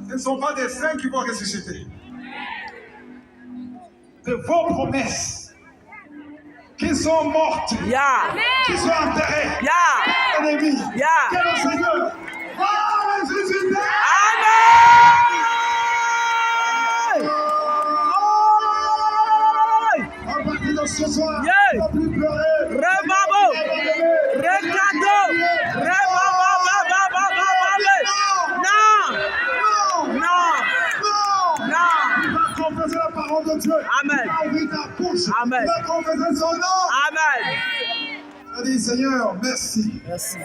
Ce ne sont pas des saints qui vont ressusciter. De vos promesses qui sont mortes, qui sont enterrées, ennemis, que le Seigneur va ressusciter. À partir de ce soir, ne plus pleurer. Confesser la parole de Dieu. Amen. Ouvrir ta bouche. Amen. Confesser son nom. Amen. Je dis, Seigneur, merci. Merci.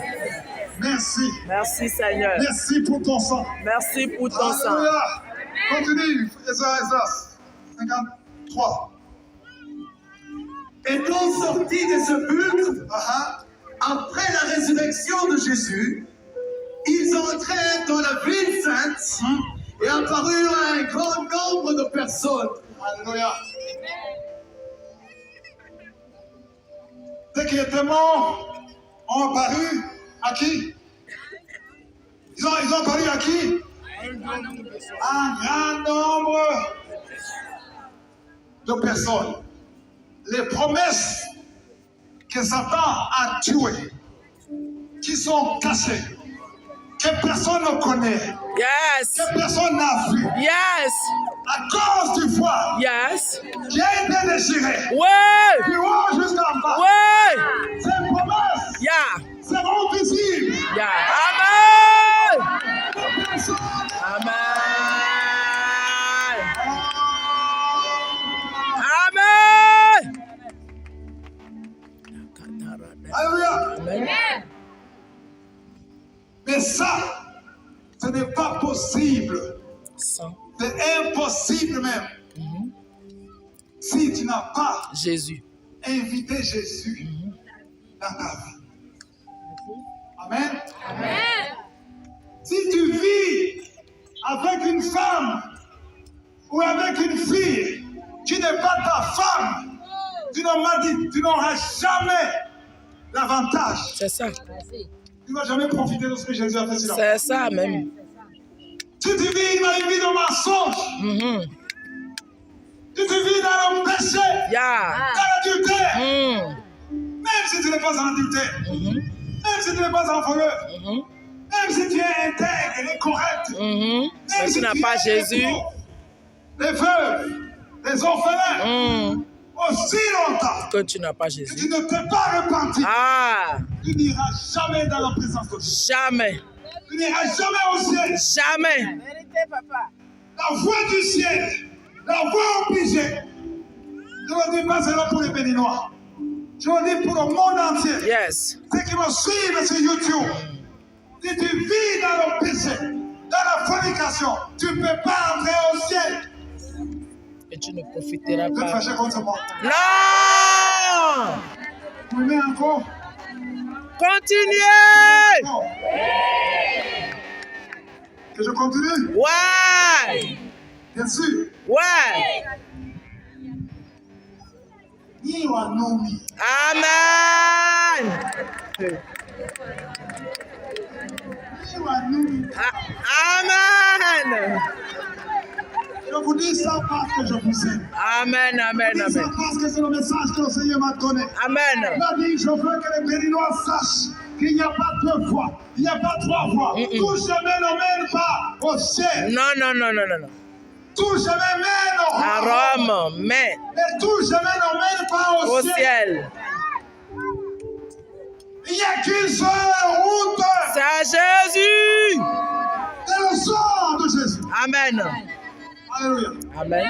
Merci. Merci, Seigneur. Merci pour ton sang. Merci pour ton sang. Alléluia. Continue. Esdras 53. Étant sortis de ce sepulcre, après la résurrection de Jésus, ils entrèrent dans la ville sainte et apparurent à un grand nombre de personnes. Alléluia. Ceux qui étaient morts ont apparu à qui? Ils ont apparu à qui? Un grand nombre de personnes. Les promesses que Satan a tuées, qui sont cachées, que personne ne connaît, Yes. que personne n'a vu, Yes. à cause du foie Yes. qui a été déchiré, Ouais. du haut jusqu'en bas. Ouais. Ces promesses seront visibles. Amen. Personne. Amen. Alléluia. Amen. Mais ça, ce n'est pas possible. Sans C'est impossible même. Si tu n'as pas Jésus. invité Jésus dans ta vie. Amen. Si tu vis avec une femme ou avec une fille qui n'est pas ta femme, tu n'auras jamais l'avantage. C'est ça. Tu ne vas jamais profiter de ce que Jésus a fait sur la C'est ça même. Si tu vis dans une vie de mensonge, si tu vis dans le péché, dans l'adultère, même si tu n'es pas en adultère, même si tu n'es pas en voleur, même si tu es intègre et correct, Mais tu n'as pas Jésus. Les veuves, les orphelins, aussi longtemps Que tu n'as pas que Jésus. tu ne t'es pas repenti, tu n'iras jamais dans la présence de Dieu. Jamais. Tu n'iras jamais au ciel. Jamais. La voie du ciel, la voie obligée. Je ne le dis pas seulement pour les Béninois. Je le dis pour le monde entier. Yes. Ceux qui me suivent sur YouTube. Si tu vis dans le péché, dans la fornication, tu ne peux pas entrer au ciel. Et tu ne profiteras Vous êtes pas. fâché contre moi. Non! Vous m'aimez encore? Continuez! Non. Que je continue? Ouais! Bien sûr. Ouais! Ni wanomi. Amen! Ni wanomi. Amen! Je vous dis ça parce que je vous aime. Amen, amen, Je dis ça amen. parce que c'est le message que le Seigneur m'a donné. Amen. Il m'a dit, je veux que les Béninois sachent qu'il n'y a pas deux voies, il n'y a pas trois voies. Tout chemin ne mène pas au ciel. Non, non, non, non, non, non. Tout chemin mène À Rome, mais mais tout chemin ne mène pas au au ciel. ciel. Il n'y a qu'une seule route. C'est Jésus. C'est le sang de Jésus. Amen. Alléluia. Amen.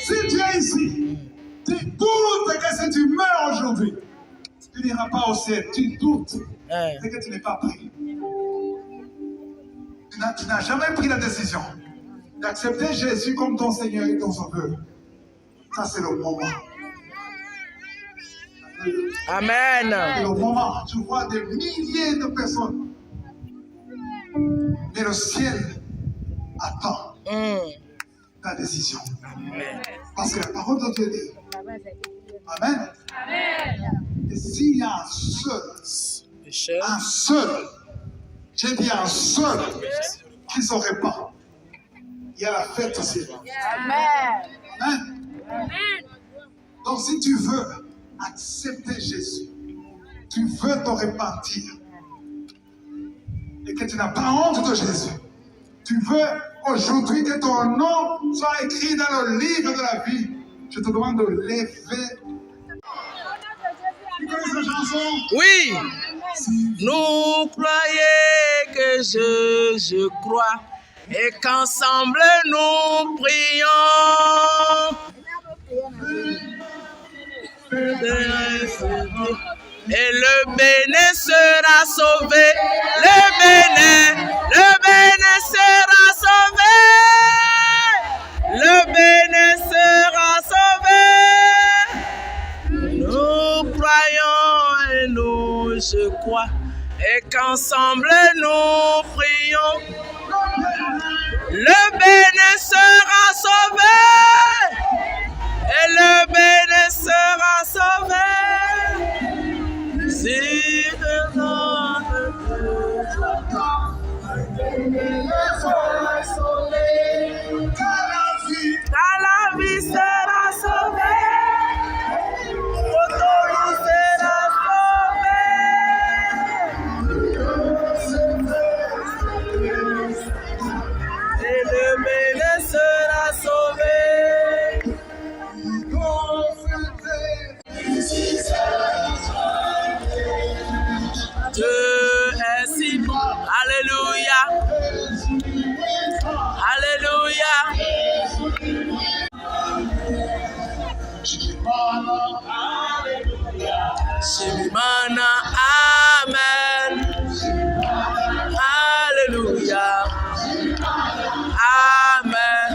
Si tu es ici, tu doutes que si tu meurs aujourd'hui, tu n'iras pas au ciel. Tu doutes. C'est que tu n'es pas pris. Tu n'as jamais pris la décision d'accepter Jésus comme ton Seigneur et ton Sauveur. Ça, c'est le moment. Amen. C'est le moment. Tu vois des milliers de personnes. Mais le ciel attend ta décision. Parce que la parole de Dieu dit. Amen. Et s'il y a un seul, j'ai dit un seul qui se répand, il y a la fête aussi. Amen. Amen. Donc si tu veux accepter Jésus, tu veux te repentir et que tu n'as pas honte de Jésus, tu veux aujourd'hui que ton nom soit écrit dans le livre de la vie, je te demande de lever. Tu connais cette chanson? Oui. Nous croyons que je crois et qu'ensemble nous prions. Et le bénin sera sauvé. Le bénin sera sauvé. Le bénin sera sauvé. Nous croyons et nous, je crois, et qu'ensemble nous prions. Le bénin sera sauvé. Et le bénin sera sauvé. Si la vie sera sauvée, votre vie sera sauvée. Et le bénin sera sauvé. Dieu est si bon. Alléluia. Alléluia. Shimana, amen. Alléluia. Amen.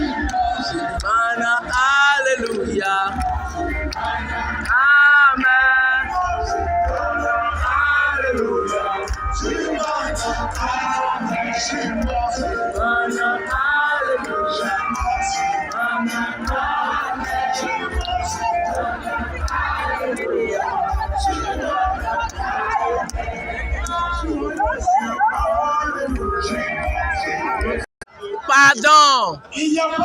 Shimana, alléluia. Amen. Alléluia. Shimana, alléluia. Pardon. Il n'y a pas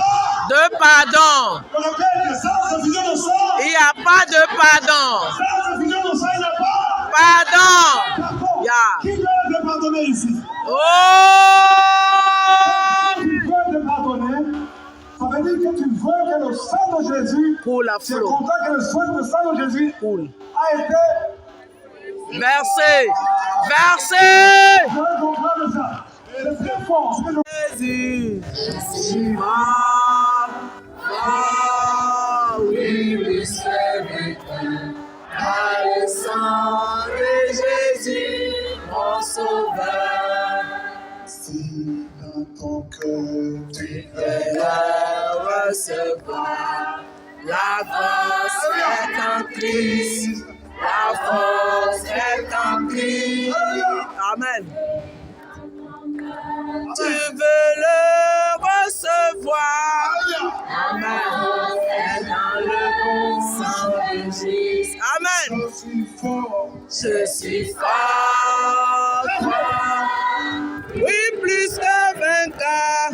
De pardon. je rappelle que sans effusion de sang, Il n'y a pas de pardon. sans effusion de sang, il n'y a pas. Pardon. Pardon. Yeah. Qui veut te pardonner ici? Oh. Qui veut te pardonner? Ça veut dire que tu veux que le sang de Jésus, Pour la c'est flot. content que le sang de Jésus Cool. a été. Versé. Versé. Je veux comprendre ça. C'est très fort. Ce que je... Jésus. Oui, oui, c'est par le sang de Jésus, mon sauveur. Si dans ton cœur tu veux recevoir la force est en Christ. La force est en Christ. Amen. Tu veux le recevoir. Amen. C'est dans le bon sang de Jésus. Amen. Je suis fort. Oui, plus que vainqueur.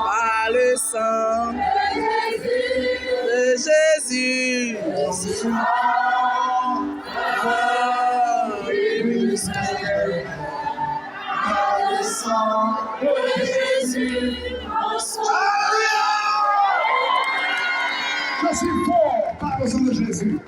Par le sang de Jésus. Je suis fort. Oui, plus que vainqueur. Par le sang de Jésus. Je suis fort par le sang de Jésus.